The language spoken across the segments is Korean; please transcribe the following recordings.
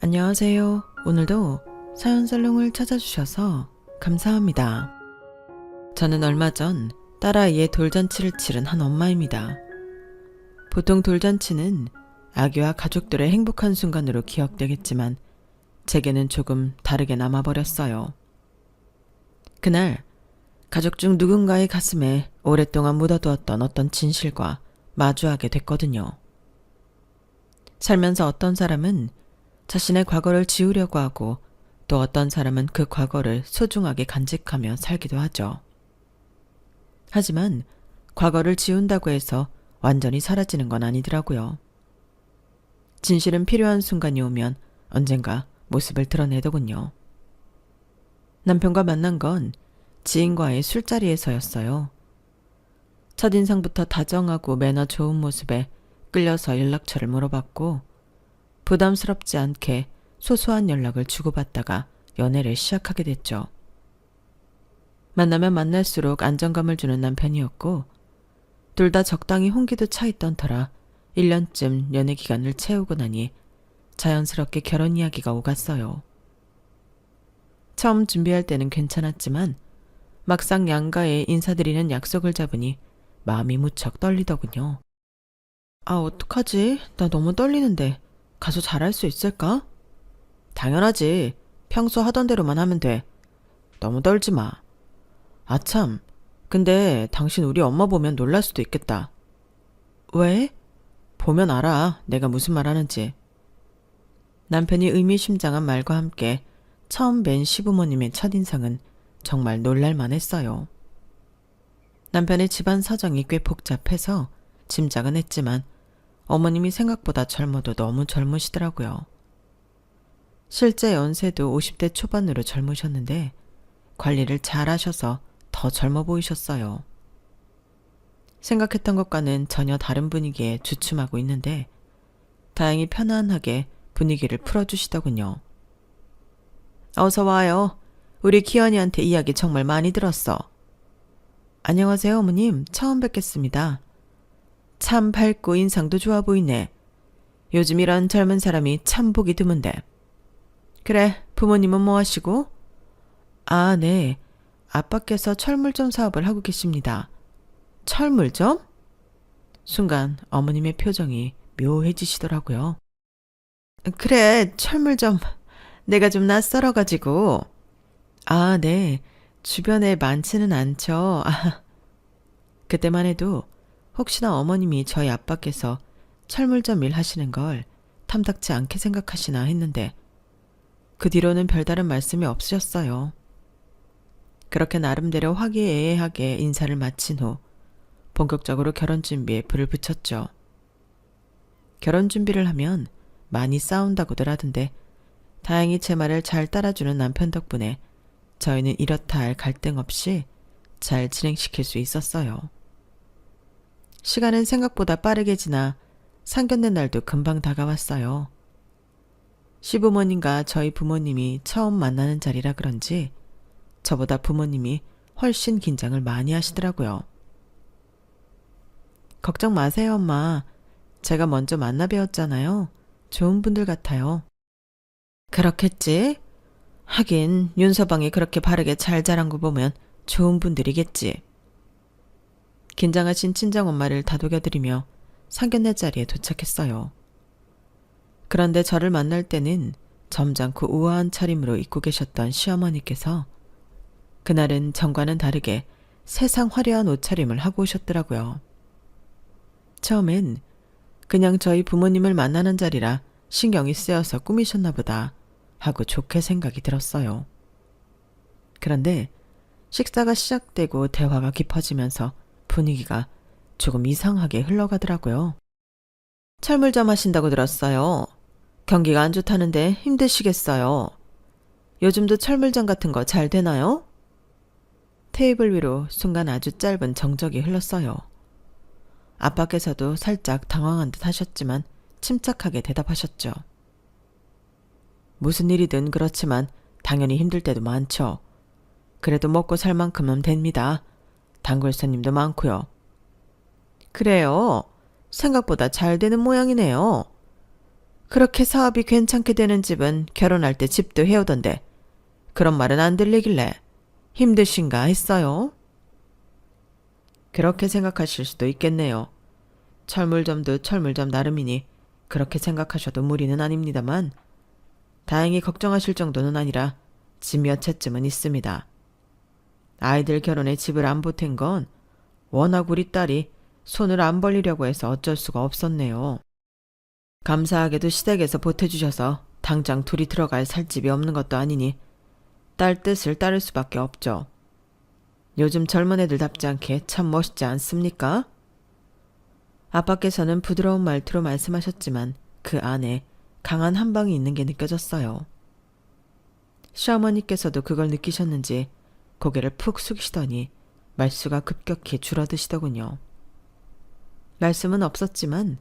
안녕하세요. 오늘도 사연살롱을 찾아주셔서 감사합니다. 저는 얼마 전 딸아이의 돌잔치를 치른 한 엄마입니다. 보통 돌잔치는 아기와 가족들의 행복한 순간으로 기억되겠지만 제게는 조금 다르게 남아버렸어요. 그날 가족 중 누군가의 가슴에 오랫동안 묻어두었던 어떤 진실과 마주하게 됐거든요. 살면서 어떤 사람은 자신의 과거를 지우려고 하고 또 어떤 사람은 그 과거를 소중하게 간직하며 살기도 하죠. 하지만 과거를 지운다고 해서 완전히 사라지는 건 아니더라고요. 진실은 필요한 순간이 오면 언젠가 모습을 드러내더군요. 남편과 만난 건 지인과의 술자리에서였어요. 첫인상부터 다정하고 매너 좋은 모습에 끌려서 연락처를 물어봤고 부담스럽지 않게 소소한 연락을 주고받다가 연애를 시작하게 됐죠. 만나면 만날수록 안정감을 주는 남편이었고 둘 다 적당히 홍기도 차 있던 터라 1년쯤 연애 기간을 채우고 나니 자연스럽게 결혼 이야기가 오갔어요. 처음 준비할 때는 괜찮았지만 막상 양가에 인사드리는 약속을 잡으니 마음이 무척 떨리더군요. 어떡하지? 나 너무 떨리는데 가서 잘할 수 있을까? 당연하지. 평소 하던 대로만 하면 돼. 너무 떨지 마. 참. 근데 당신 우리 엄마 보면 놀랄 수도 있겠다. 왜? 보면 알아. 내가 무슨 말 하는지. 남편이 의미심장한 말과 함께 처음 뵌 시부모님의 첫인상은 정말 놀랄만 했어요. 남편의 집안 사정이 꽤 복잡해서 짐작은 했지만 어머님이 생각보다 젊어도 너무 젊으시더라고요. 실제 연세도 50대 초반으로 젊으셨는데 관리를 잘 하셔서 더 젊어 보이셨어요. 생각했던 것과는 전혀 다른 분위기에 주춤하고 있는데 다행히 편안하게 분위기를 풀어주시더군요. 어서 와요. 우리 기현이한테 이야기 정말 많이 들었어. 안녕하세요 어머님. 처음 뵙겠습니다. 참 밝고 인상도 좋아 보이네. 요즘 이런 젊은 사람이 참 보기 드문데. 그래, 부모님은 뭐 하시고? 네. 아빠께서 철물점 사업을 하고 계십니다. 철물점? 순간 어머님의 표정이 묘해지시더라고요. 그래, 철물점. 내가 좀 낯설어가지고. 네. 주변에 많지는 않죠. 그때만 해도 혹시나 어머님이 저희 아빠께서 철물점 일 하시는 걸 탐탁지 않게 생각하시나 했는데 그 뒤로는 별다른 말씀이 없으셨어요. 그렇게 나름대로 화기애애하게 인사를 마친 후 본격적으로 결혼 준비에 불을 붙였죠. 결혼 준비를 하면 많이 싸운다고들 하던데 다행히 제 말을 잘 따라주는 남편 덕분에 저희는 이렇다 할 갈등 없이 잘 진행시킬 수 있었어요. 시간은 생각보다 빠르게 지나 상견례 날도 금방 다가왔어요. 시부모님과 저희 부모님이 처음 만나는 자리라 그런지 저보다 부모님이 훨씬 긴장을 많이 하시더라고요. 걱정 마세요, 엄마. 제가 먼저 만나 뵈었잖아요. 좋은 분들 같아요. 그렇겠지? 하긴 윤서방이 그렇게 바르게 잘 자란 거 보면 좋은 분들이겠지. 긴장하신 친정엄마를 다독여드리며 상견례 자리에 도착했어요. 그런데 저를 만날 때는 점잖고 우아한 차림으로 입고 계셨던 시어머니께서 그날은 전과는 다르게 세상 화려한 옷차림을 하고 오셨더라고요. 처음엔 그냥 저희 부모님을 만나는 자리라 신경이 쓰여서 꾸미셨나 보다 하고 좋게 생각이 들었어요. 그런데 식사가 시작되고 대화가 깊어지면서 분위기가 조금 이상하게 흘러가더라고요. 철물점 하신다고 들었어요. 경기가 안 좋다는데 힘드시겠어요. 요즘도 철물점 같은 거 잘 되나요? 테이블 위로 순간 아주 짧은 정적이 흘렀어요. 아빠께서도 살짝 당황한 듯 하셨지만 침착하게 대답하셨죠. 무슨 일이든 그렇지만 당연히 힘들 때도 많죠. 그래도 먹고 살 만큼은 됩니다. 단골 손님도 많고요. 그래요. 생각보다 잘 되는 모양이네요. 그렇게 사업이 괜찮게 되는 집은 결혼할 때 집도 해오던데 그런 말은 안 들리길래 힘드신가 했어요. 그렇게 생각하실 수도 있겠네요. 철물점도 철물점 나름이니 그렇게 생각하셔도 무리는 아닙니다만 다행히 걱정하실 정도는 아니라 집 몇 채쯤은 있습니다. 아이들 결혼에 집을 안 보탠 건 워낙 우리 딸이 손을 안 벌리려고 해서 어쩔 수가 없었네요. 감사하게도 시댁에서 보태주셔서 당장 둘이 들어갈 살집이 없는 것도 아니니 딸 뜻을 따를 수밖에 없죠. 요즘 젊은 애들답지 않게 참 멋있지 않습니까? 아빠께서는 부드러운 말투로 말씀하셨지만 그 안에 강한 한방이 있는 게 느껴졌어요. 시어머니께서도 그걸 느끼셨는지 고개를 푹 숙이시더니 말수가 급격히 줄어드시더군요. 말씀은 없었지만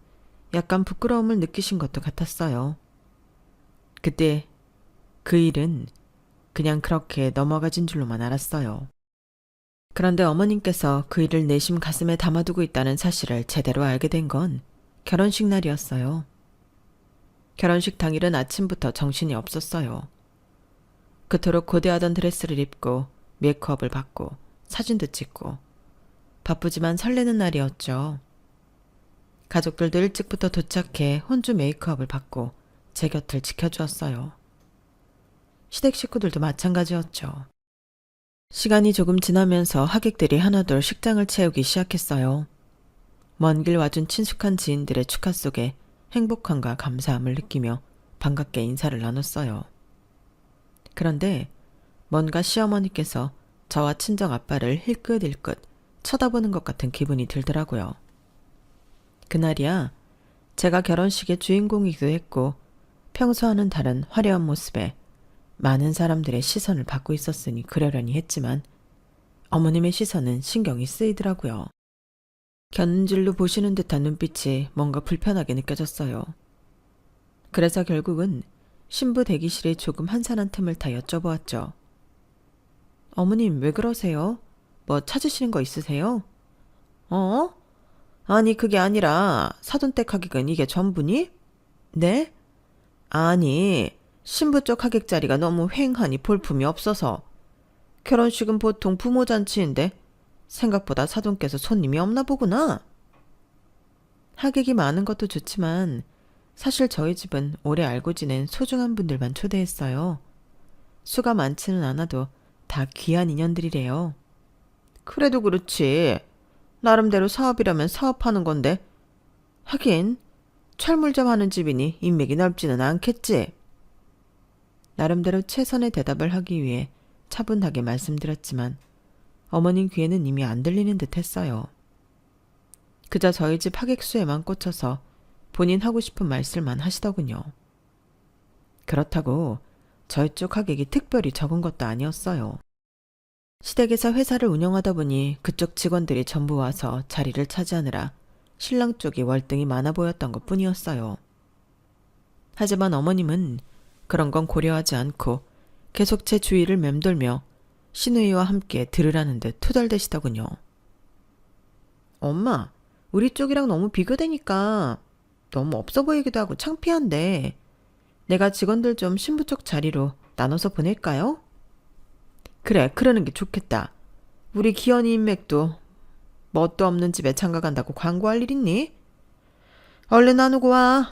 약간 부끄러움을 느끼신 것도 같았어요. 그때 그 일은 그냥 그렇게 넘어가진 줄로만 알았어요. 그런데 어머님께서 그 일을 내심 가슴에 담아두고 있다는 사실을 제대로 알게 된 건 결혼식 날이었어요. 결혼식 당일은 아침부터 정신이 없었어요. 그토록 고대하던 드레스를 입고 메이크업을 받고 사진도 찍고 바쁘지만 설레는 날이었죠. 가족들도 일찍부터 도착해 혼주 메이크업을 받고 제 곁을 지켜주었어요. 시댁 식구들도 마찬가지였죠. 시간이 조금 지나면서 하객들이 하나둘 식장을 채우기 시작했어요. 먼 길 와준 친숙한 지인들의 축하 속에 행복함과 감사함을 느끼며 반갑게 인사를 나눴어요. 그런데 뭔가 시어머니께서 저와 친정 아빠를 힐끗힐끗 쳐다보는 것 같은 기분이 들더라고요. 그날이야 제가 결혼식의 주인공이기도 했고 평소와는 다른 화려한 모습에 많은 사람들의 시선을 받고 있었으니 그러려니 했지만 어머님의 시선은 신경이 쓰이더라고요. 곁눈질로 보시는 듯한 눈빛이 뭔가 불편하게 느껴졌어요. 그래서 결국은 신부 대기실에 조금 한산한 틈을 타 여쭤보았죠. 어머님 왜 그러세요? 뭐 찾으시는 거 있으세요? 어? 아니 그게 아니라 사돈댁 하객은 이게 전부니? 네? 아니 신부 쪽 하객 자리가 너무 휑하니 볼품이 없어서. 결혼식은 보통 부모 잔치인데 생각보다 사돈께서 손님이 없나 보구나. 하객이 많은 것도 좋지만 사실 저희 집은 오래 알고 지낸 소중한 분들만 초대했어요. 수가 많지는 않아도 다 귀한 인연들이래요. 그래도 그렇지. 나름대로 사업이라면 사업하는 건데. 하긴 철물점 하는 집이니 인맥이 넓지는 않겠지. 나름대로 최선의 대답을 하기 위해 차분하게 말씀드렸지만 어머님 귀에는 이미 안 들리는 듯 했어요. 그저 저희 집 하객 수에만 꽂혀서 본인 하고 싶은 말씀만 하시더군요. 그렇다고 저희 쪽 하객이 특별히 적은 것도 아니었어요. 시댁에서 회사를 운영하다 보니 그쪽 직원들이 전부 와서 자리를 차지하느라 신랑 쪽이 월등히 많아 보였던 것 뿐이었어요. 하지만 어머님은 그런 건 고려하지 않고 계속 제 주위를 맴돌며 시누이와 함께 들으라는 듯 투덜대시더군요. 엄마, 우리 쪽이랑 너무 비교되니까 너무 없어 보이기도 하고 창피한데 내가 직원들 좀 신부 쪽 자리로 나눠서 보낼까요? 그래, 그러는 게 좋겠다. 우리 기현이 인맥도 뭣도 없는 집에 장가간다고 광고할 일 있니? 얼른 나누고 와.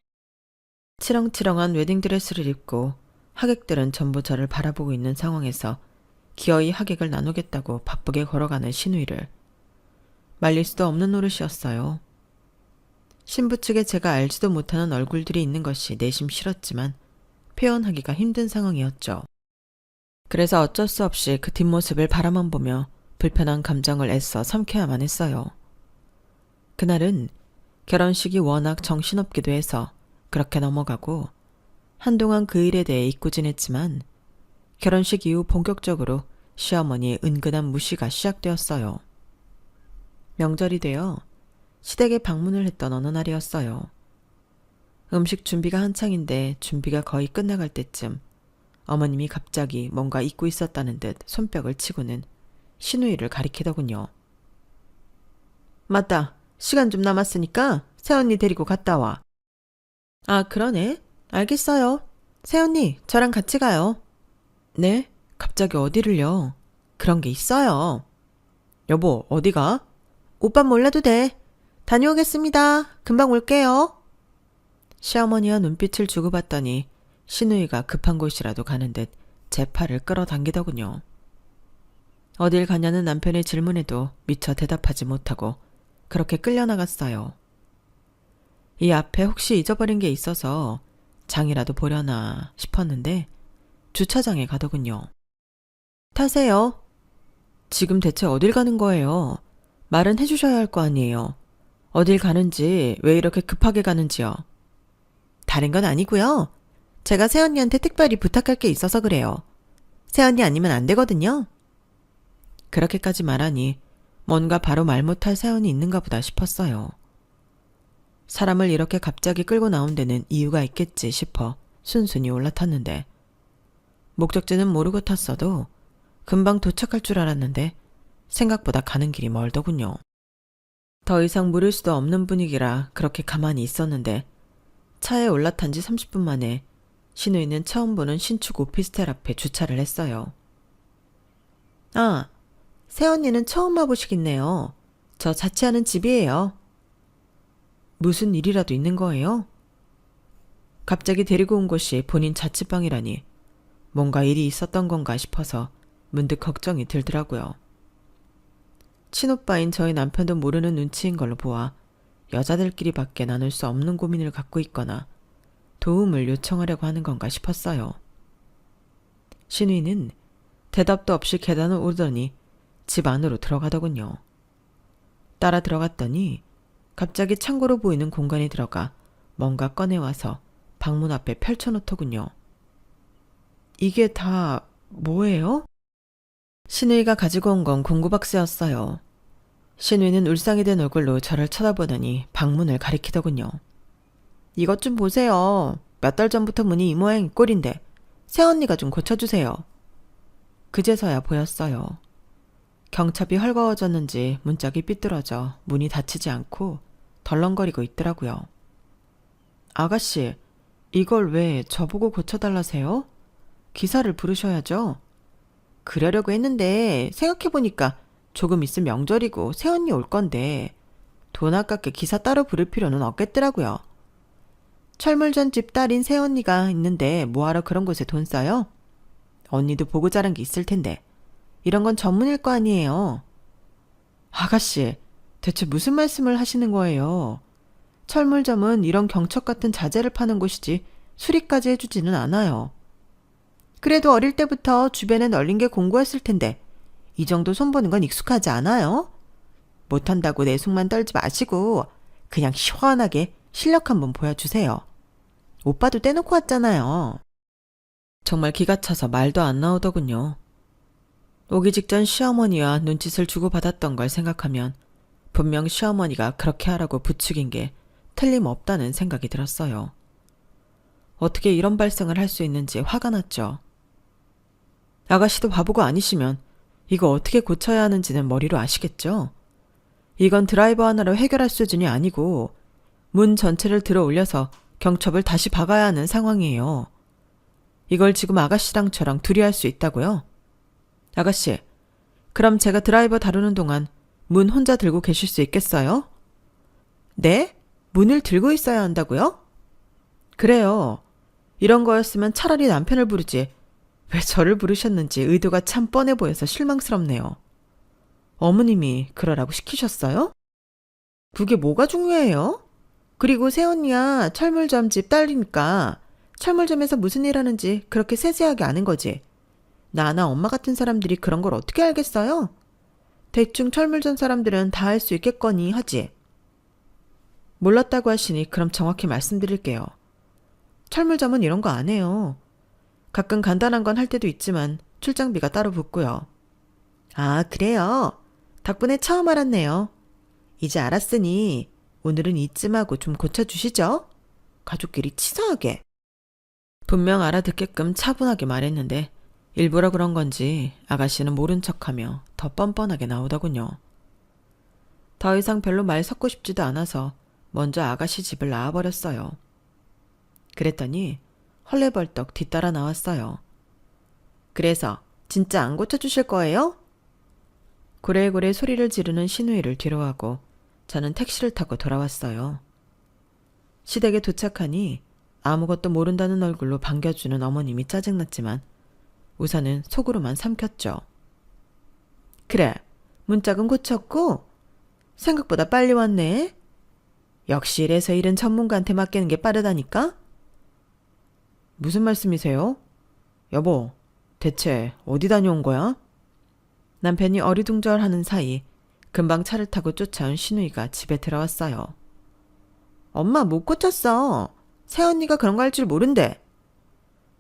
치렁치렁한 웨딩드레스를 입고 하객들은 전부 저를 바라보고 있는 상황에서 기어이 하객을 나누겠다고 바쁘게 걸어가는 시누이를 말릴 수도 없는 노릇이었어요. 신부 측에 제가 알지도 못하는 얼굴들이 있는 것이 내심 싫었지만 표현하기가 힘든 상황이었죠. 그래서 어쩔 수 없이 그 뒷모습을 바라만 보며 불편한 감정을 애써 삼켜야만 했어요. 그날은 결혼식이 워낙 정신없기도 해서 그렇게 넘어가고 한동안 그 일에 대해 잊고 지냈지만 결혼식 이후 본격적으로 시어머니의 은근한 무시가 시작되었어요. 명절이 되어 시댁에 방문을 했던 어느 날이었어요. 음식 준비가 한창인데 준비가 거의 끝나갈 때쯤 어머님이 갑자기 뭔가 잊고 있었다는 듯 손뼉을 치고는 시누이를 가리키더군요. 맞다. 시간 좀 남았으니까 새언니 데리고 갔다 와. 아, 그러네. 알겠어요. 새언니, 저랑 같이 가요. 네? 갑자기 어디를요? 그런 게 있어요. 여보, 어디가? 오빠 몰라도 돼. 다녀오겠습니다. 금방 올게요. 시어머니와 눈빛을 주고받더니 신우이가 급한 곳이라도 가는 듯 제 팔을 끌어당기더군요. 어딜 가냐는 남편의 질문에도 미처 대답하지 못하고 그렇게 끌려나갔어요. 이 앞에 혹시 잊어버린 게 있어서 장이라도 보려나 싶었는데 주차장에 가더군요. 타세요. 지금 대체 어딜 가는 거예요? 말은 해주셔야 할 거 아니에요. 어딜 가는지, 왜 이렇게 급하게 가는지요. 다른 건 아니고요. 제가 새언니한테 특별히 부탁할 게 있어서 그래요. 새언니 아니면 안 되거든요. 그렇게까지 말하니 뭔가 바로 말 못할 새언이 있는가 보다 싶었어요. 사람을 이렇게 갑자기 끌고 나온 데는 이유가 있겠지 싶어 순순히 올라탔는데 목적지는 모르고 탔어도 금방 도착할 줄 알았는데 생각보다 가는 길이 멀더군요. 더 이상 물을 수도 없는 분위기라 그렇게 가만히 있었는데 차에 올라탄 지 30분 만에 신우이는 처음 보는 신축 오피스텔 앞에 주차를 했어요. 아, 새언니는 처음 와보시겠네요. 저 자취하는 집이에요. 무슨 일이라도 있는 거예요? 갑자기 데리고 온 곳이 본인 자취방이라니 뭔가 일이 있었던 건가 싶어서 문득 걱정이 들더라고요. 친오빠인 저희 남편도 모르는 눈치인 걸로 보아 여자들끼리밖에 나눌 수 없는 고민을 갖고 있거나 도움을 요청하려고 하는 건가 싶었어요. 신우이는 대답도 없이 계단을 오르더니 집 안으로 들어가더군요. 따라 들어갔더니 갑자기 창고로 보이는 공간에 들어가 뭔가 꺼내와서 방문 앞에 펼쳐놓더군요. 이게 다 뭐예요? 신우이가 가지고 온 건 공구박스였어요. 신우이는 울상이 된 얼굴로 저를 쳐다보더니 방문을 가리키더군요. 이것 좀 보세요. 몇 달 전부터 문이 이 모양 이 꼴인데 새언니가 좀 고쳐주세요. 그제서야 보였어요. 경첩이 헐거워졌는지 문짝이 삐뚤어져 문이 닫히지 않고 덜렁거리고 있더라고요. 아가씨, 이걸 왜 저보고 고쳐달라세요? 기사를 부르셔야죠. 그러려고 했는데 생각해보니까 조금 있으면 명절이고 새언니 올 건데 돈 아깝게 기사 따로 부를 필요는 없겠더라고요. 철물점 집 딸인 새언니가 있는데 뭐하러 그런 곳에 돈 써요? 언니도 보고 자란 게 있을 텐데 이런 건 전문일 거 아니에요. 아가씨, 대체 무슨 말씀을 하시는 거예요? 철물점은 이런 경첩 같은 자재를 파는 곳이지 수리까지 해주지는 않아요. 그래도 어릴 때부터 주변에 널린 게 공고했을 텐데 이 정도 손보는 건 익숙하지 않아요? 못한다고 내숭만 떨지 마시고 그냥 시원하게 실력 한번 보여주세요. 오빠도 떼놓고 왔잖아요. 정말 기가 차서 말도 안 나오더군요. 오기 직전 시어머니와 눈짓을 주고받았던 걸 생각하면 분명 시어머니가 그렇게 하라고 부추긴 게 틀림없다는 생각이 들었어요. 어떻게 이런 발생을 할 수 있는지 화가 났죠. 아가씨도 바보가 아니시면 이거 어떻게 고쳐야 하는지는 머리로 아시겠죠? 이건 드라이버 하나로 해결할 수준이 아니고 문 전체를 들어 올려서 경첩을 다시 박아야 하는 상황이에요. 이걸 지금 아가씨랑 저랑 둘이 할 수 있다고요? 아가씨, 그럼 제가 드라이버 다루는 동안 문 혼자 들고 계실 수 있겠어요? 네? 문을 들고 있어야 한다고요? 그래요. 이런 거였으면 차라리 남편을 부르지 왜 저를 부르셨는지 의도가 참 뻔해 보여서 실망스럽네요. 어머님이 그러라고 시키셨어요? 그게 뭐가 중요해요? 그리고 새언니야 철물점 집 딸이니까 철물점에서 무슨 일 하는지 그렇게 세세하게 아는 거지. 나나 엄마 같은 사람들이 그런 걸 어떻게 알겠어요? 대충 철물점 사람들은 다 할 수 있겠거니 하지. 몰랐다고 하시니 그럼 정확히 말씀드릴게요. 철물점은 이런 거 안 해요. 가끔 간단한 건 할 때도 있지만 출장비가 따로 붙고요. 아, 그래요? 덕분에 처음 알았네요. 이제 알았으니 오늘은 이쯤하고 좀 고쳐주시죠? 가족끼리 치사하게. 분명 알아듣게끔 차분하게 말했는데 일부러 그런 건지 아가씨는 모른 척하며 더 뻔뻔하게 나오더군요. 더 이상 별로 말 섞고 싶지도 않아서 먼저 아가씨 집을 나와버렸어요. 그랬더니 헐레벌떡 뒤따라 나왔어요. 그래서 진짜 안 고쳐주실 거예요? 고래고래 소리를 지르는 신우이를 뒤로하고 저는 택시를 타고 돌아왔어요. 시댁에 도착하니 아무것도 모른다는 얼굴로 반겨주는 어머님이 짜증났지만 우선은 속으로만 삼켰죠. 그래, 문짝은 고쳤고 생각보다 빨리 왔네. 역시 이래서 일은 전문가한테 맡기는 게 빠르다니까? 무슨 말씀이세요? 여보, 대체 어디 다녀온 거야? 남편이 어리둥절하는 사이 금방 차를 타고 쫓아온 신우이가 집에 들어왔어요. 엄마 못 고쳤어. 새언니가 그런 거 할 줄 모른대.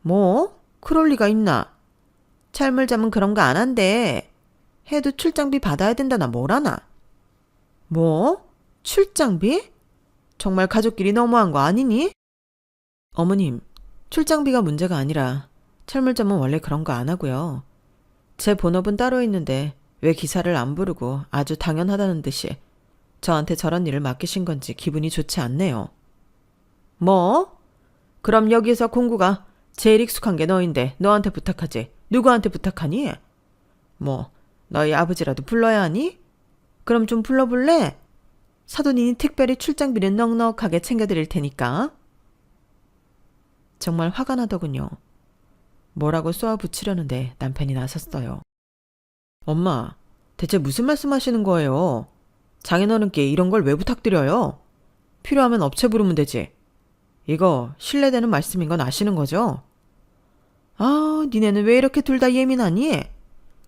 뭐? 그럴 리가 있나? 찰물잠은 그런 거 안 한대. 해도 출장비 받아야 된다나 뭐라나. 뭐? 출장비? 정말 가족끼리 너무한 거 아니니? 어머님, 출장비가 문제가 아니라 철물점은 원래 그런 거 안 하고요. 제 본업은 따로 있는데 왜 기사를 안 부르고 아주 당연하다는 듯이 저한테 저런 일을 맡기신 건지 기분이 좋지 않네요. 뭐? 그럼 여기서 공구가 제일 익숙한 게 너인데 너한테 부탁하지. 누구한테 부탁하니? 뭐 너희 아버지라도 불러야 하니? 그럼 좀 불러볼래? 사돈이니 특별히 출장비는 넉넉하게 챙겨드릴 테니까. 정말 화가 나더군요. 뭐라고 쏘아붙이려는데 남편이 나섰어요. 엄마, 대체 무슨 말씀하시는 거예요? 장인어른께 이런 걸 왜 부탁드려요? 필요하면 업체 부르면 되지. 이거 신뢰되는 말씀인 건 아시는 거죠? 아, 니네는 왜 이렇게 둘 다 예민하니?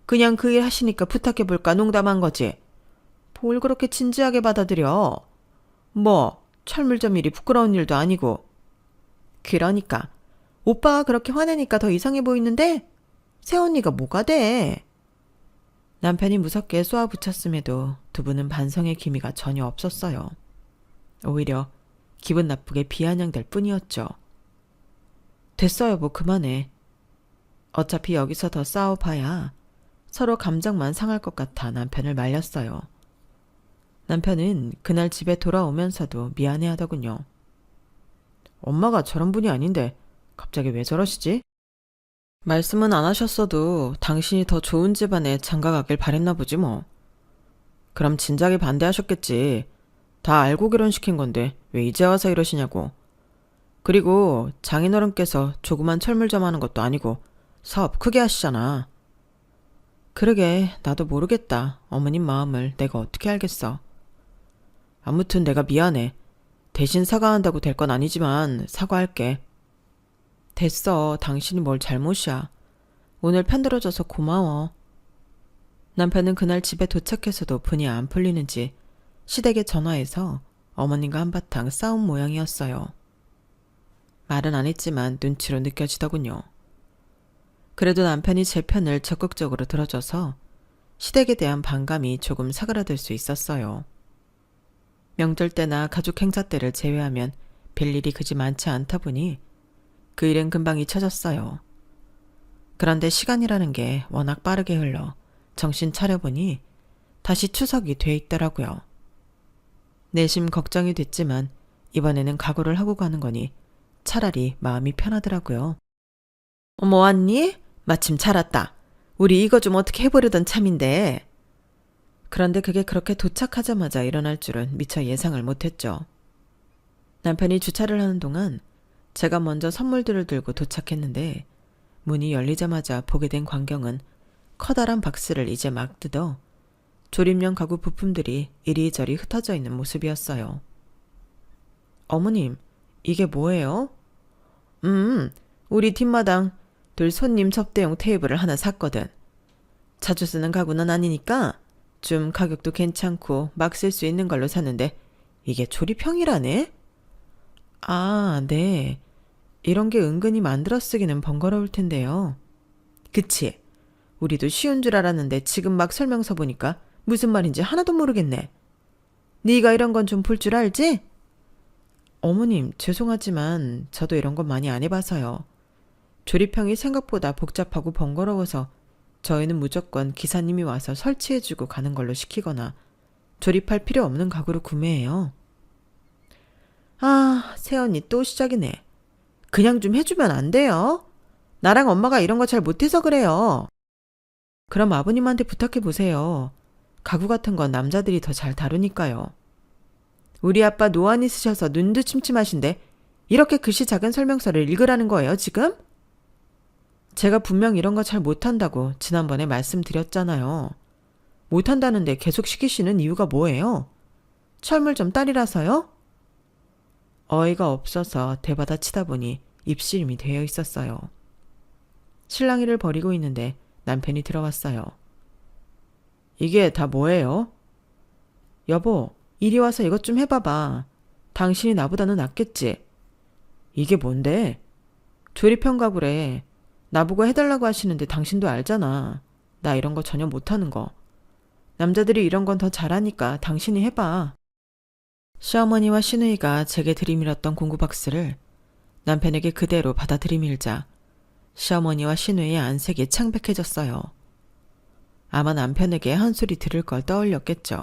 그냥 그 일 하시니까 부탁해볼까 농담한 거지. 뭘 그렇게 진지하게 받아들여? 뭐 철물점 일이 부끄러운 일도 아니고. 그러니까 오빠가 그렇게 화내니까 더 이상해 보이는데 새언니가 뭐가 돼? 남편이 무섭게 쏘아붙였음에도 두 분은 반성의 기미가 전혀 없었어요. 오히려 기분 나쁘게 비아냥될 뿐이었죠. 됐어 여보 그만해. 어차피 여기서 더 싸워봐야 서로 감정만 상할 것 같아 남편을 말렸어요. 남편은 그날 집에 돌아오면서도 미안해하더군요. 엄마가 저런 분이 아닌데 갑자기 왜 저러시지? 말씀은 안 하셨어도 당신이 더 좋은 집안에 장가가길 바랬나 보지 뭐. 그럼 진작에 반대하셨겠지. 다 알고 결혼시킨 건데 왜 이제 와서 이러시냐고. 그리고 장인어른께서 조그만 철물점 하는 것도 아니고 사업 크게 하시잖아. 그러게 나도 모르겠다. 어머님 마음을 내가 어떻게 알겠어. 아무튼 내가 미안해. 대신 사과한다고 될 건 아니지만 사과할게. 됐어. 당신이 뭘 잘못이야. 오늘 편들어줘서 고마워. 남편은 그날 집에 도착해서도 분이 안 풀리는지 시댁에 전화해서 어머님과 한바탕 싸운 모양이었어요. 말은 안 했지만 눈치로 느껴지더군요. 그래도 남편이 제 편을 적극적으로 들어줘서 시댁에 대한 반감이 조금 사그라들 수 있었어요. 명절 때나 가족 행사 때를 제외하면 별일이 그지 많지 않다 보니 그 일은 금방 잊혀졌어요. 그런데 시간이라는 게 워낙 빠르게 흘러 정신 차려보니 다시 추석이 돼 있더라고요. 내심 걱정이 됐지만 이번에는 각오를 하고 가는 거니 차라리 마음이 편하더라고요. 어머 왔니? 마침 잘 왔다. 우리 이거 좀 어떻게 해보려던 참인데. 그런데 그게 그렇게 도착하자마자 일어날 줄은 미처 예상을 못했죠. 남편이 주차를 하는 동안 제가 먼저 선물들을 들고 도착했는데 문이 열리자마자 보게 된 광경은 커다란 박스를 이제 막 뜯어 조립용 가구 부품들이 이리저리 흩어져 있는 모습이었어요. 어머님, 이게 뭐예요? 우리 뒷마당 둘 손님 접대용 테이블을 하나 샀거든. 자주 쓰는 가구는 아니니까 좀 가격도 괜찮고 막 쓸 수 있는 걸로 샀는데 이게 조립형이라네? 아, 네. 이런 게 은근히 만들어 쓰기는 번거로울 텐데요. 그치? 우리도 쉬운 줄 알았는데 지금 막 설명서 보니까 무슨 말인지 하나도 모르겠네. 네가 이런 건 좀 볼 줄 알지? 어머님, 죄송하지만 저도 이런 건 많이 안 해봐서요. 조립형이 생각보다 복잡하고 번거로워서 저희는 무조건 기사님이 와서 설치해주고 가는 걸로 시키거나 조립할 필요 없는 가구를 구매해요. 아, 새언니 또 시작이네. 그냥 좀 해주면 안 돼요? 나랑 엄마가 이런 거 잘 못해서 그래요. 그럼 아버님한테 부탁해 보세요. 가구 같은 건 남자들이 더 잘 다루니까요. 우리 아빠 노안이 있으셔서 눈도 침침하신데 이렇게 글씨 작은 설명서를 읽으라는 거예요, 지금? 제가 분명 이런 거 잘 못한다고 지난번에 말씀드렸잖아요. 못한다는데 계속 시키시는 이유가 뭐예요? 철물점 딸이라서요? 어이가 없어서 대받아 치다 보니 입씨름이 되어 있었어요. 실랑이를 벌이고 있는데 남편이 들어왔어요. 이게 다 뭐예요? 여보, 이리 와서 이것 좀 해봐봐. 당신이 나보다는 낫겠지? 이게 뭔데? 조립형 가구래. 나보고 해달라고 하시는데 당신도 알잖아. 나 이런 거 전혀 못하는 거. 남자들이 이런 건 더 잘하니까 당신이 해봐. 시어머니와 시누이가 제게 들이밀었던 공구박스를 남편에게 그대로 받아 들이밀자 시어머니와 시누이의 안색이 창백해졌어요. 아마 남편에게 한 소리 들을 걸 떠올렸겠죠.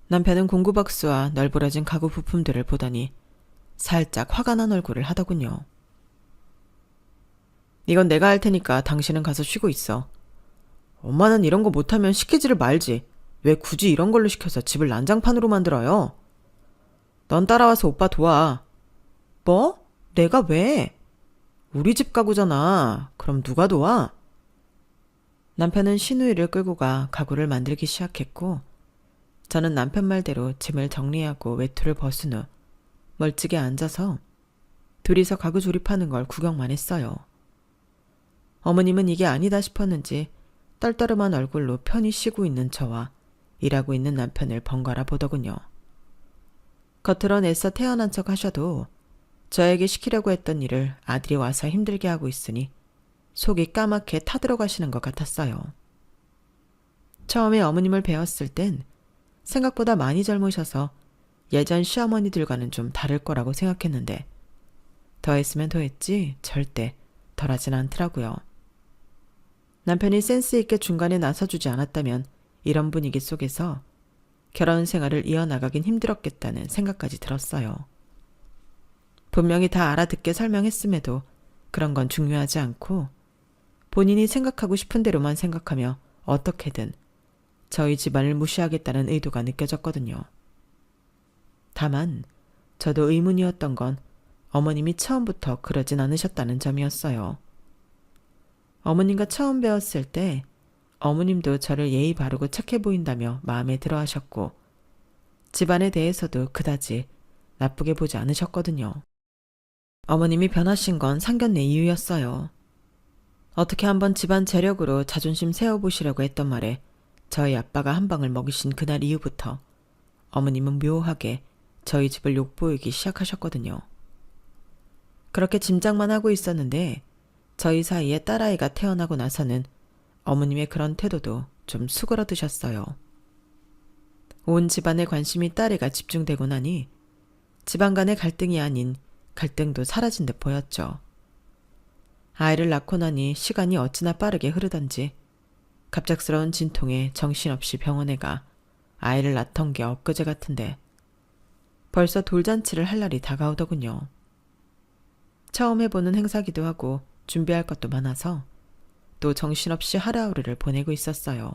남편은 공구박스와 널브러진 가구 부품들을 보더니 살짝 화가 난 얼굴을 하더군요. 이건 내가 할 테니까 당신은 가서 쉬고 있어. 엄마는 이런 거 못하면 시키지를 말지. 왜 굳이 이런 걸로 시켜서 집을 난장판으로 만들어요? 넌 따라와서 오빠 도와. 뭐? 내가 왜? 우리 집 가구잖아. 그럼 누가 도와? 남편은 시누이를 끌고 가 가구를 만들기 시작했고 저는 남편 말대로 짐을 정리하고 외투를 벗은 후 멀찍이 앉아서 둘이서 가구 조립하는 걸 구경만 했어요. 어머님은 이게 아니다 싶었는지 떨떠름한 얼굴로 편히 쉬고 있는 저와 일하고 있는 남편을 번갈아 보더군요. 겉으론 애써 태어난 척 하셔도 저에게 시키려고 했던 일을 아들이 와서 힘들게 하고 있으니 속이 까맣게 타들어가시는 것 같았어요. 처음에 어머님을 뵈었을 땐 생각보다 많이 젊으셔서 예전 시어머니들과는 좀 다를 거라고 생각했는데 더했으면 더했지 절대 덜하진 않더라고요. 남편이 센스 있게 중간에 나서주지 않았다면 이런 분위기 속에서 결혼 생활을 이어나가긴 힘들었겠다는 생각까지 들었어요. 분명히 다 알아듣게 설명했음에도 그런 건 중요하지 않고 본인이 생각하고 싶은 대로만 생각하며 어떻게든 저희 집안을 무시하겠다는 의도가 느껴졌거든요. 다만 저도 의문이었던 건 어머님이 처음부터 그러진 않으셨다는 점이었어요. 어머님과 처음 배웠을 때 어머님도 저를 예의 바르고 착해 보인다며 마음에 들어 하셨고 집안에 대해서도 그다지 나쁘게 보지 않으셨거든요. 어머님이 변하신 건 상견례 이유였어요. 어떻게 한번 집안 재력으로 자존심 세워보시려고 했던 말에 저희 아빠가 한 방을 먹이신 그날 이후부터 어머님은 묘하게 저희 집을 욕보이기 시작하셨거든요. 그렇게 짐작만 하고 있었는데 저희 사이에 딸아이가 태어나고 나서는 어머님의 그런 태도도 좀 수그러드셨어요. 온 집안의 관심이 딸애가 집중되고 나니 집안 간의 갈등이 아닌 갈등도 사라진 듯 보였죠. 아이를 낳고 나니 시간이 어찌나 빠르게 흐르던지 갑작스러운 진통에 정신없이 병원에 가 아이를 낳던 게 엊그제 같은데 벌써 돌잔치를 할 날이 다가오더군요. 처음 해보는 행사기도 하고 준비할 것도 많아서 또 정신없이 하루하루를 보내고 있었어요.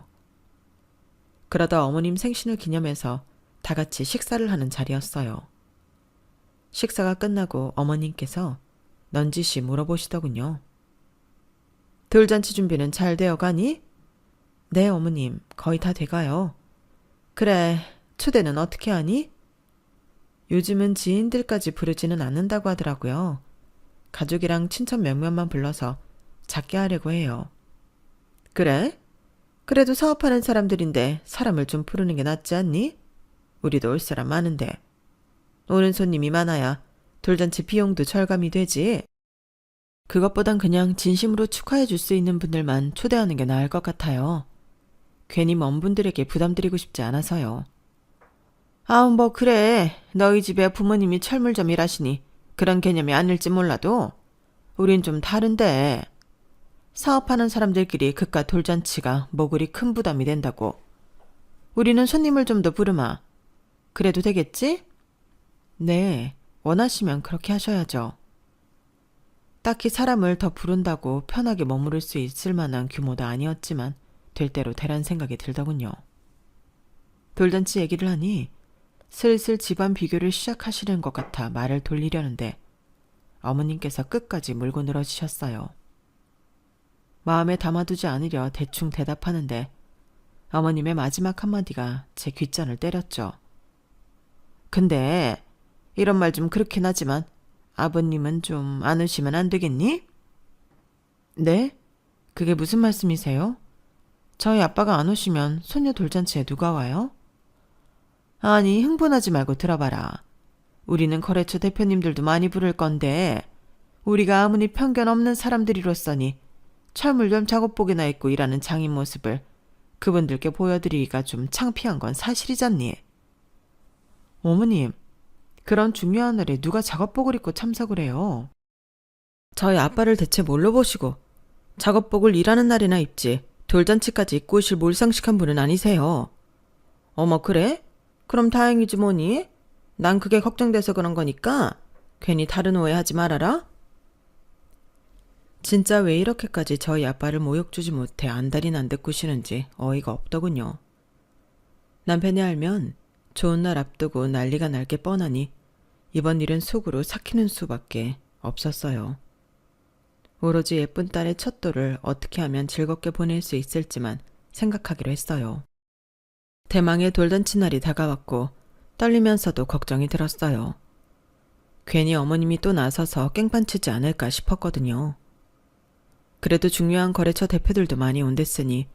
그러다 어머님 생신을 기념해서 다 같이 식사를 하는 자리였어요. 식사가 끝나고 어머님께서 넌지시 물어보시더군요. 돌잔치 준비는 잘 되어가니? 네, 어머님. 거의 다 돼가요. 그래, 초대는 어떻게 하니? 요즘은 지인들까지 부르지는 않는다고 하더라고요. 가족이랑 친척 몇몇만 불러서 작게 하려고 해요. 그래? 그래도 사업하는 사람들인데 사람을 좀 부르는 게 낫지 않니? 우리도 올 사람 많은데. 오는 손님이 많아야 돌잔치 비용도 절감이 되지. 그것보단 그냥 진심으로 축하해 줄 수 있는 분들만 초대하는 게 나을 것 같아요. 괜히 먼 분들에게 부담드리고 싶지 않아서요. 아, 뭐 그래. 너희 집에 부모님이 철물점 일하시니 그런 개념이 아닐지 몰라도 우린 좀 다른데. 사업하는 사람들끼리 그깟 돌잔치가 뭐 그리 큰 부담이 된다고. 우리는 손님을 좀 더 부르마. 그래도 되겠지? 네, 원하시면 그렇게 하셔야죠. 딱히 사람을 더 부른다고 편하게 머무를 수 있을 만한 규모도 아니었지만 될 대로 되란 생각이 들더군요. 돌잔치 얘기를 하니 슬슬 집안 비교를 시작하시는 것 같아 말을 돌리려는데 어머님께서 끝까지 물고 늘어지셨어요. 마음에 담아두지 않으려 대충 대답하는데 어머님의 마지막 한마디가 제 귓잔을 때렸죠. 근데 이런 말 좀 그렇긴 하지만 아버님은 좀 안 오시면 안 되겠니? 네? 그게 무슨 말씀이세요? 저희 아빠가 안 오시면 손녀 돌잔치에 누가 와요? 아니, 흥분하지 말고 들어봐라. 우리는 거래처 대표님들도 많이 부를 건데 우리가 아무리 편견 없는 사람들이로서니 철물점 작업복이나 입고 일하는 장인 모습을 그분들께 보여드리기가 좀 창피한 건 사실이잖니. 어머님, 그런 중요한 날에 누가 작업복을 입고 참석을 해요? 저희 아빠를 대체 뭘로 보시고 작업복을 일하는 날이나 입지 돌잔치까지 입고 오실 몰상식한 분은 아니세요. 어머, 그래? 그럼 다행이지 뭐니? 난 그게 걱정돼서 그런 거니까 괜히 다른 오해하지 말아라. 진짜 왜 이렇게까지 저희 아빠를 모욕 주지 못해 안달이 난 듯 구시는지 어이가 없더군요. 남편이 알면 좋은 날 앞두고 난리가 날 게 뻔하니 이번 일은 속으로 삭히는 수밖에 없었어요. 오로지 예쁜 딸의 첫 돌을 어떻게 하면 즐겁게 보낼 수 있을지만 생각하기로 했어요. 대망의 돌잔치 날이 다가왔고 떨리면서도 걱정이 들었어요. 괜히 어머님이 또 나서서 깽판치지 않을까 싶었거든요. 그래도 중요한 거래처 대표들도 많이 온댔으니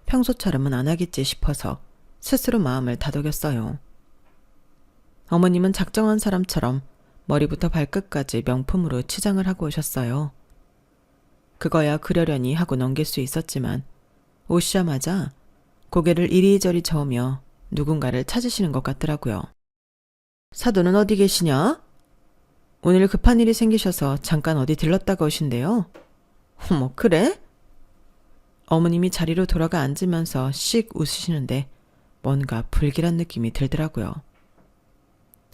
평소처럼은 안 하겠지 싶어서 스스로 마음을 다독였어요. 어머님은 작정한 사람처럼 머리부터 발끝까지 명품으로 치장을 하고 오셨어요. 그거야 그러려니 하고 넘길 수 있었지만 오시자마자 고개를 이리저리 저으며 누군가를 찾으시는 것 같더라고요. 사돈은 어디 계시냐? 오늘 급한 일이 생기셔서 잠깐 어디 들렀다가 오신대요. 어머, 그래? 어머님이 자리로 돌아가 앉으면서 씩 웃으시는데 뭔가 불길한 느낌이 들더라고요.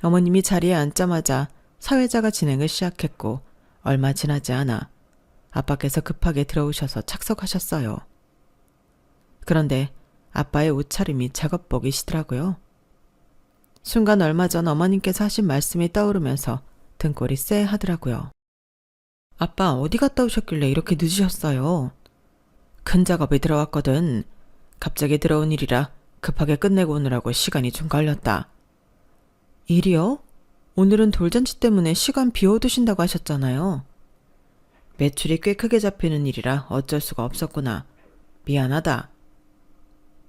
어머님이 자리에 앉자마자 사회자가 진행을 시작했고 얼마 지나지 않아 아빠께서 급하게 들어오셔서 착석하셨어요. 그런데 아빠의 옷차림이 작업복이시더라고요. 순간 얼마 전 어머님께서 하신 말씀이 떠오르면서 등골이 쎄하더라고요. 아빠 어디 갔다 오셨길래 이렇게 늦으셨어요? 큰 작업이 들어왔거든. 갑자기 들어온 일이라 급하게 끝내고 오느라고 시간이 좀 걸렸다. 일이요? 오늘은 돌잔치 때문에 시간 비워두신다고 하셨잖아요. 매출이 꽤 크게 잡히는 일이라 어쩔 수가 없었구나. 미안하다.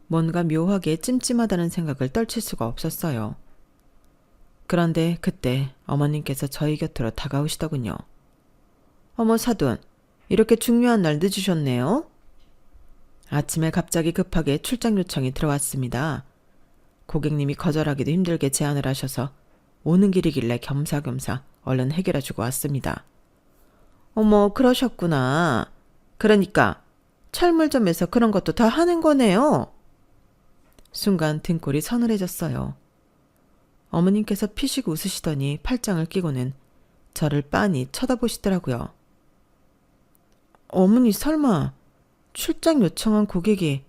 뭔가 묘하게 찜찜하다는 생각을 떨칠 수가 없었어요. 그런데 그때 어머님께서 저희 곁으로 다가오시더군요. 어머 사돈, 이렇게 중요한 날 늦으셨네요. 아침에 갑자기 급하게 출장 요청이 들어왔습니다. 고객님이 거절하기도 힘들게 제안을 하셔서 오는 길이길래 겸사겸사 얼른 해결해주고 왔습니다. 어머, 그러셨구나. 그러니까 철물점에서 그런 것도 다 하는 거네요. 순간 등골이 서늘해졌어요. 어머님께서 피식 웃으시더니 팔짱을 끼고는 저를 빤히 쳐다보시더라고요. 어머니 설마 출장 요청한 고객이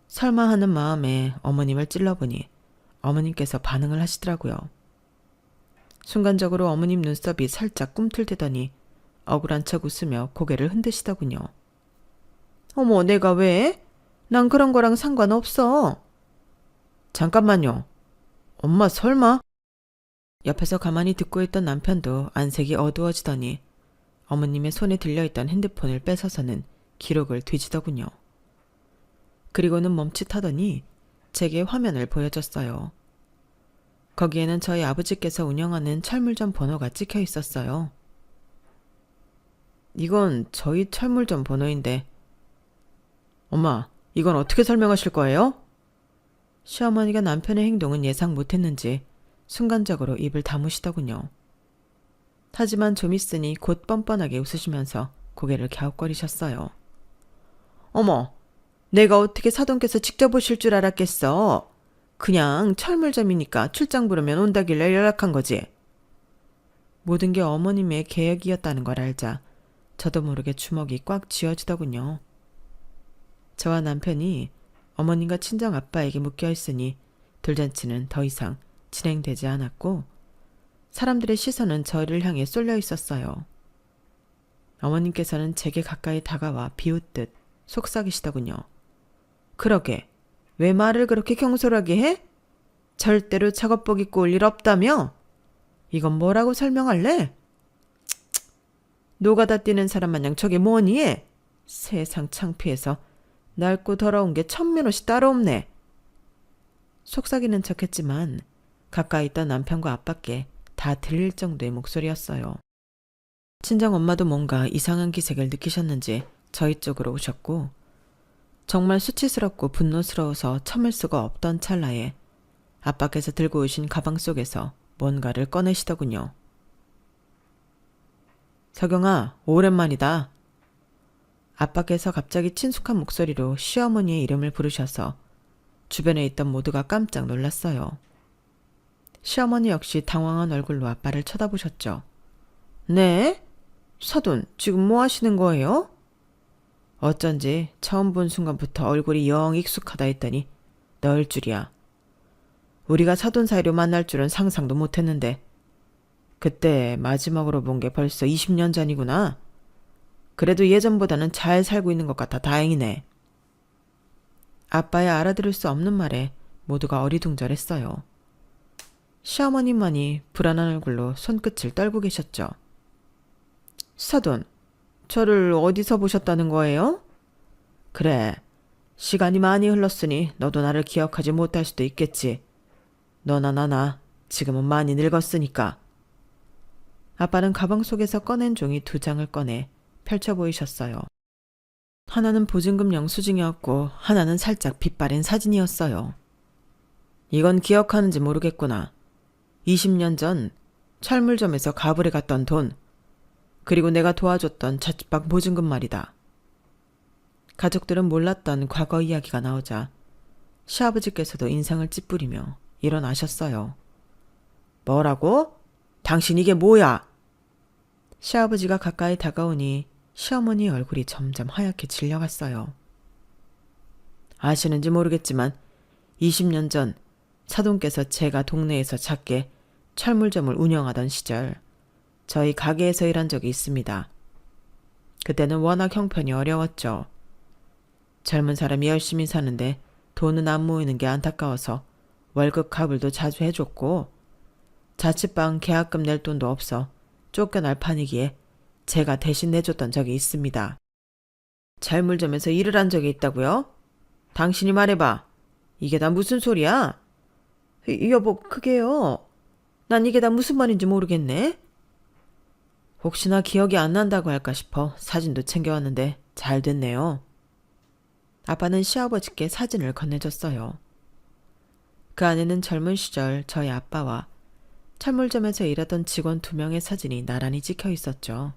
설마 하는 마음에 어머님을 찔러보니 어머님께서 반응을 하시더라고요. 순간적으로 어머님 눈썹이 살짝 꿈틀대더니 억울한 척 웃으며 고개를 흔드시더군요. 어머, 내가 왜? 난 그런 거랑 상관없어. 잠깐만요. 엄마 설마? 옆에서 가만히 듣고 있던 남편도 안색이 어두워지더니 어머님의 손에 들려있던 핸드폰을 뺏어서는 기록을 뒤지더군요. 그리고는 멈칫하더니 제게 화면을 보여줬어요. 거기에는 저희 아버지께서 운영하는 철물점 번호가 찍혀 있었어요. 이건 저희 철물점 번호인데. 엄마, 이건 어떻게 설명하실 거예요? 시어머니가 남편의 행동은 예상 못했는지 순간적으로 입을 다무시더군요. 하지만 좀 있으니 곧 뻔뻔하게 웃으시면서 고개를 갸웃거리셨어요. 어머, 내가 어떻게 사돈께서 직접 오실 줄 알았겠어. 그냥 철물점이니까 출장 부르면 온다길래 연락한 거지. 모든 게 어머님의 계획이었다는 걸 알자 저도 모르게 주먹이 꽉 쥐어지더군요. 저와 남편이 어머님과 친정 아빠에게 묶여 있으니 돌잔치는 더 이상 진행되지 않았고 사람들의 시선은 저를 향해 쏠려 있었어요. 어머님께서는 제게 가까이 다가와 비웃듯 속삭이시더군요. 그러게, 왜 말을 그렇게 경솔하게 해? 절대로 작업복 입고 올 일 없다며? 이건 뭐라고 설명할래? 노가다 뛰는 사람 마냥 저게 뭐니? 세상 창피해서 낡고 더러운 게 천면옷이 따로 없네. 속삭이는 척했지만 가까이 있던 남편과 아빠께 다 들릴 정도의 목소리였어요. 친정엄마도 뭔가 이상한 기색을 느끼셨는지 저희 쪽으로 오셨고 정말 수치스럽고 분노스러워서 참을 수가 없던 찰나에 아빠께서 들고 오신 가방 속에서 뭔가를 꺼내시더군요. 석영아, 오랜만이다. 아빠께서 갑자기 친숙한 목소리로 시어머니의 이름을 부르셔서 주변에 있던 모두가 깜짝 놀랐어요. 시어머니 역시 당황한 얼굴로 아빠를 쳐다보셨죠. 네? 사돈, 지금 뭐 하시는 거예요? 어쩐지 처음 본 순간부터 얼굴이 영 익숙하다 했더니 너일 줄이야. 우리가 사돈 사이로 만날 줄은 상상도 못했는데 그때 마지막으로 본 게 벌써 20년 전이구나. 그래도 예전보다는 잘 살고 있는 것 같아 다행이네. 아빠의 알아들을 수 없는 말에 모두가 어리둥절했어요. 시어머님만이 불안한 얼굴로 손끝을 떨고 계셨죠. 사돈, 저를 어디서 보셨다는 거예요? 그래, 시간이 많이 흘렀으니 너도 나를 기억하지 못할 수도 있겠지. 너나 나나 지금은 많이 늙었으니까. 아빠는 가방 속에서 꺼낸 종이 2장을 꺼내 펼쳐 보이셨어요. 하나는 보증금 영수증이었고 하나는 살짝 빛바랜 사진이었어요. 이건 기억하는지 모르겠구나. 20년 전 철물점에서 가불에 갔던 돈, 그리고 내가 도와줬던 자취방 보증금 말이다. 가족들은 몰랐던 과거 이야기가 나오자 시아버지께서도 인상을 찌푸리며 일어나셨어요. 뭐라고? 당신 이게 뭐야? 시아버지가 가까이 다가오니 시어머니 얼굴이 점점 하얗게 질려갔어요. 아시는지 모르겠지만 20년 전 사돈께서 제가 동네에서 작게 철물점을 운영하던 시절 저희 가게에서 일한 적이 있습니다. 그때는 워낙 형편이 어려웠죠. 젊은 사람이 열심히 사는데 돈은 안 모이는 게 안타까워서 월급 가불도 자주 해줬고 자취방 계약금 낼 돈도 없어 쫓겨날 판이기에 제가 대신 내줬던 적이 있습니다. 철물점에서 일을 한 적이 있다고요? 당신이 말해봐. 이게 다 무슨 소리야? 여보, 그게요. 난 이게 다 무슨 말인지 모르겠네. 혹시나 기억이 안 난다고 할까 싶어 사진도 챙겨왔는데 잘 됐네요. 아빠는 시아버지께 사진을 건네줬어요. 그 안에는 젊은 시절 저희 아빠와 철물점에서 일하던 직원 2명의 사진이 나란히 찍혀 있었죠.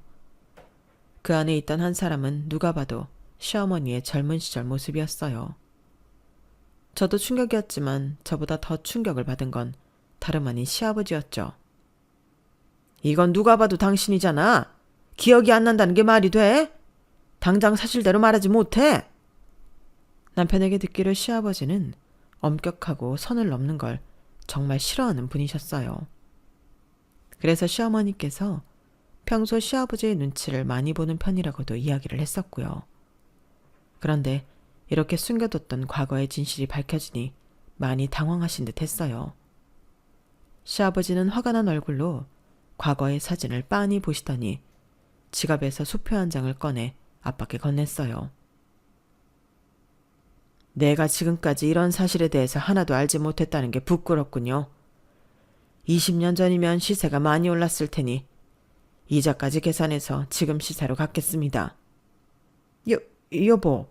그 안에 있던 한 사람은 누가 봐도 시어머니의 젊은 시절 모습이었어요. 저도 충격이었지만 저보다 더 충격을 받은 건 다름 아닌 시아버지였죠. 이건 누가 봐도 당신이잖아. 기억이 안 난다는 게 말이 돼? 당장 사실대로 말하지 못해? 남편에게 듣기를 시아버지는 엄격하고 선을 넘는 걸 정말 싫어하는 분이셨어요. 그래서 시어머니께서 평소 시아버지의 눈치를 많이 보는 편이라고도 이야기를 했었고요. 그런데 이렇게 숨겨뒀던 과거의 진실이 밝혀지니 많이 당황하신 듯 했어요. 시아버지는 화가 난 얼굴로 과거의 사진을 빤히 보시더니 지갑에서 수표 한 장을 꺼내 아빠께 건넸어요. 내가 지금까지 이런 사실에 대해서 하나도 알지 못했다는 게 부끄럽군요. 20년 전이면 시세가 많이 올랐을 테니 이자까지 계산해서 지금 시세로 갚겠습니다. 여보,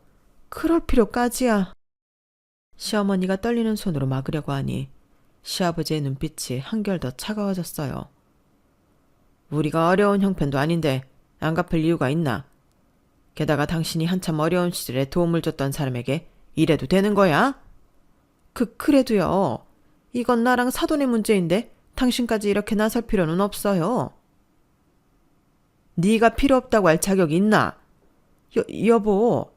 그럴 필요까지야. 시어머니가 떨리는 손으로 막으려고 하니 시아버지의 눈빛이 한결 더 차가워졌어요. 우리가 어려운 형편도 아닌데 안 갚을 이유가 있나? 게다가 당신이 한참 어려운 시절에 도움을 줬던 사람에게 이래도 되는 거야? 그래도요. 이건 나랑 사돈의 문제인데 당신까지 이렇게 나설 필요는 없어요. 네가 필요 없다고 할 자격이 있나? 여보.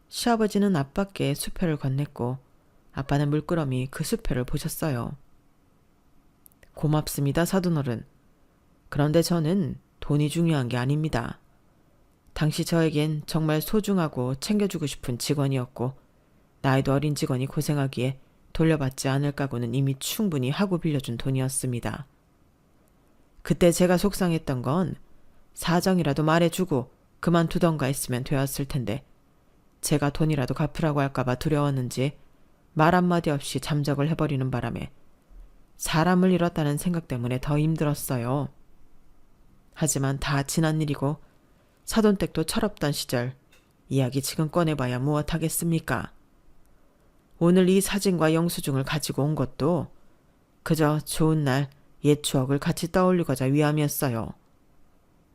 시아버지는 아빠께 수표를 건넸고 아빠는 물끄러미 그 수표를 보셨어요. 고맙습니다, 사돈어른. 그런데 저는 돈이 중요한 게 아닙니다. 당시 저에겐 정말 소중하고 챙겨주고 싶은 직원이었고 나이도 어린 직원이 고생하기에 돌려받지 않을 각오는 이미 충분히 하고 빌려준 돈이었습니다. 그때 제가 속상했던 건 사정이라도 말해주고 그만두던가 했으면 되었을 텐데 제가 돈이라도 갚으라고 할까봐 두려웠는지 말 한마디 없이 잠적을 해버리는 바람에 사람을 잃었다는 생각 때문에 더 힘들었어요. 하지만 다 지난 일이고 사돈댁도 철없던 시절 이야기 지금 꺼내봐야 무엇하겠습니까? 오늘 이 사진과 영수증을 가지고 온 것도 그저 좋은 날 옛 추억을 같이 떠올리고자 위함이었어요.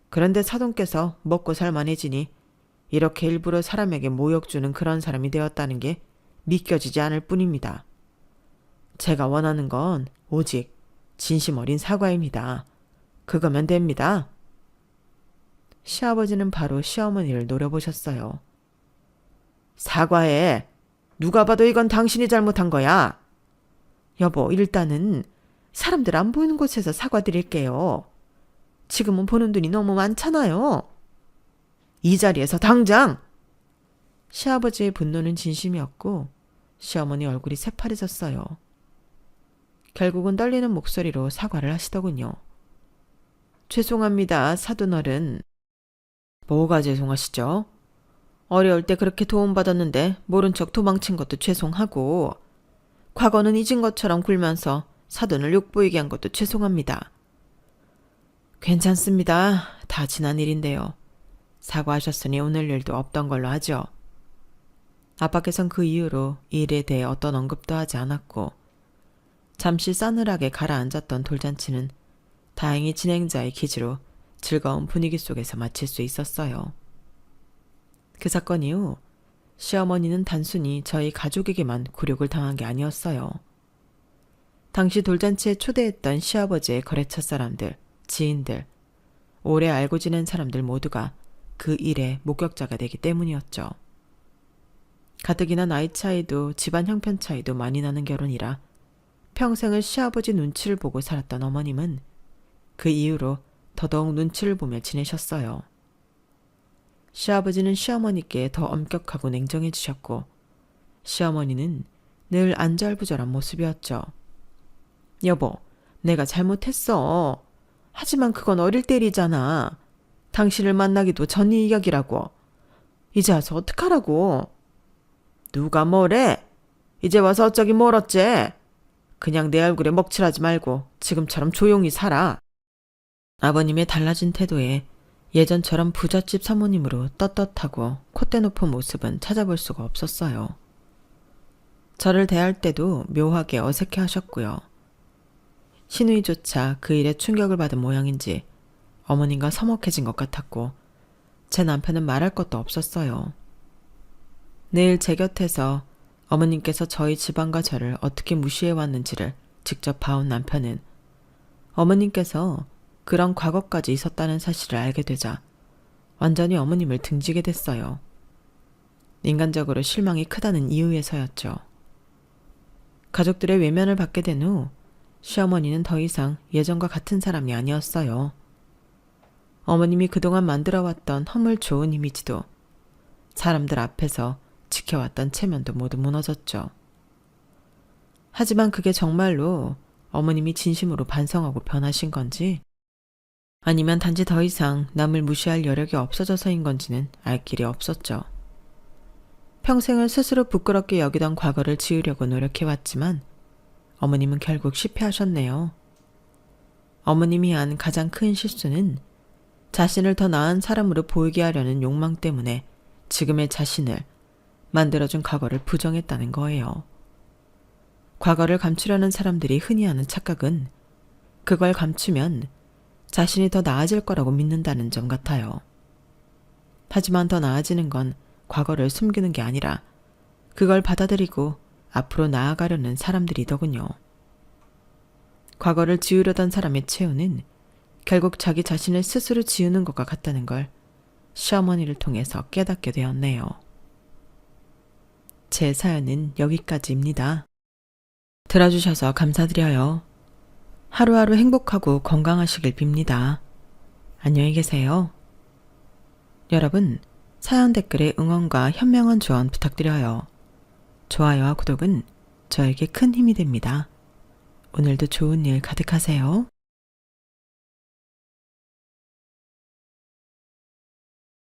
그런데 사돈께서 먹고 살만해지니 이렇게 일부러 사람에게 모욕 주는 그런 사람이 되었다는 게 믿겨지지 않을 뿐입니다. 제가 원하는 건 오직 진심 어린 사과입니다. 그거면 됩니다. 시아버지는 바로 시어머니를 노려보셨어요. 사과해. 누가 봐도 이건 당신이 잘못한 거야. 여보, 일단은 사람들 안 보이는 곳에서 사과드릴게요. 지금은 보는 눈이 너무 많잖아요. 이 자리에서 당장! 시아버지의 분노는 진심이었고 시어머니 얼굴이 새파래졌어요. 결국은 떨리는 목소리로 사과를 하시더군요. 죄송합니다, 사돈어른. 뭐가 죄송하시죠? 어려울 때 그렇게 도움받았는데 모른 척 도망친 것도 죄송하고 과거는 잊은 것처럼 굴면서 사돈을 욕보이게 한 것도 죄송합니다. 괜찮습니다. 다 지난 일인데요. 사과하셨으니 오늘 일도 없던 걸로 하죠. 아빠께선 그 이후로 이 일에 대해 어떤 언급도 하지 않았고 잠시 싸늘하게 가라앉았던 돌잔치는 다행히 진행자의 기지로 즐거운 분위기 속에서 마칠 수 있었어요. 그 사건 이후 시어머니는 단순히 저희 가족에게만 굴욕을 당한 게 아니었어요. 당시 돌잔치에 초대했던 시아버지의 거래처 사람들, 지인들, 오래 알고 지낸 사람들 모두가 그 일의 목격자가 되기 때문이었죠. 가뜩이나 나이 차이도 집안 형편 차이도 많이 나는 결혼이라 평생을 시아버지 눈치를 보고 살았던 어머님은 그 이후로 더더욱 눈치를 보며 지내셨어요. 시아버지는 시어머니께 더 엄격하고 냉정해지셨고 시어머니는 늘 안절부절한 모습이었죠. 여보, 내가 잘못했어. 하지만 그건 어릴 때 일이잖아. 당신을 만나기도 전 이야기라고. 이제 와서 어떡하라고. 누가 뭐래? 이제 와서 어쩌기 뭘 어째. 그냥 내 얼굴에 먹칠하지 말고 지금처럼 조용히 살아. 아버님의 달라진 태도에 예전처럼 부잣집 사모님으로 떳떳하고 콧대 높은 모습은 찾아볼 수가 없었어요. 저를 대할 때도 묘하게 어색해 하셨고요. 시누이조차 그 일에 충격을 받은 모양인지 어머님과 서먹해진 것 같았고 제 남편은 말할 것도 없었어요. 늘 제 곁에서 어머님께서 저희 집안과 저를 어떻게 무시해왔는지를 직접 봐온 남편은 어머님께서 그런 과거까지 있었다는 사실을 알게 되자 완전히 어머님을 등지게 됐어요. 인간적으로 실망이 크다는 이유에서였죠. 가족들의 외면을 받게 된 후 시어머니는 더 이상 예전과 같은 사람이 아니었어요. 어머님이 그동안 만들어왔던 허물 좋은 이미지도 사람들 앞에서 지켜왔던 체면도 모두 무너졌죠. 하지만 그게 정말로 어머님이 진심으로 반성하고 변하신 건지 아니면 단지 더 이상 남을 무시할 여력이 없어져서인 건지는 알 길이 없었죠. 평생을 스스로 부끄럽게 여기던 과거를 지우려고 노력해왔지만 어머님은 결국 실패하셨네요. 어머님이 한 가장 큰 실수는 자신을 더 나은 사람으로 보이게 하려는 욕망 때문에 지금의 자신을 만들어준 과거를 부정했다는 거예요. 과거를 감추려는 사람들이 흔히 하는 착각은 그걸 감추면 자신이 더 나아질 거라고 믿는다는 점 같아요. 하지만 더 나아지는 건 과거를 숨기는 게 아니라 그걸 받아들이고 앞으로 나아가려는 사람들이더군요. 과거를 지우려던 사람의 최후는 결국 자기 자신을 스스로 지우는 것과 같다는 걸 시어머니를 통해서 깨닫게 되었네요. 제 사연은 여기까지입니다. 들어주셔서 감사드려요. 하루하루 행복하고 건강하시길 빕니다. 안녕히 계세요. 여러분, 사연 댓글에 응원과 현명한 조언 부탁드려요. 좋아요와 구독은 저에게 큰 힘이 됩니다. 오늘도 좋은 일 가득하세요.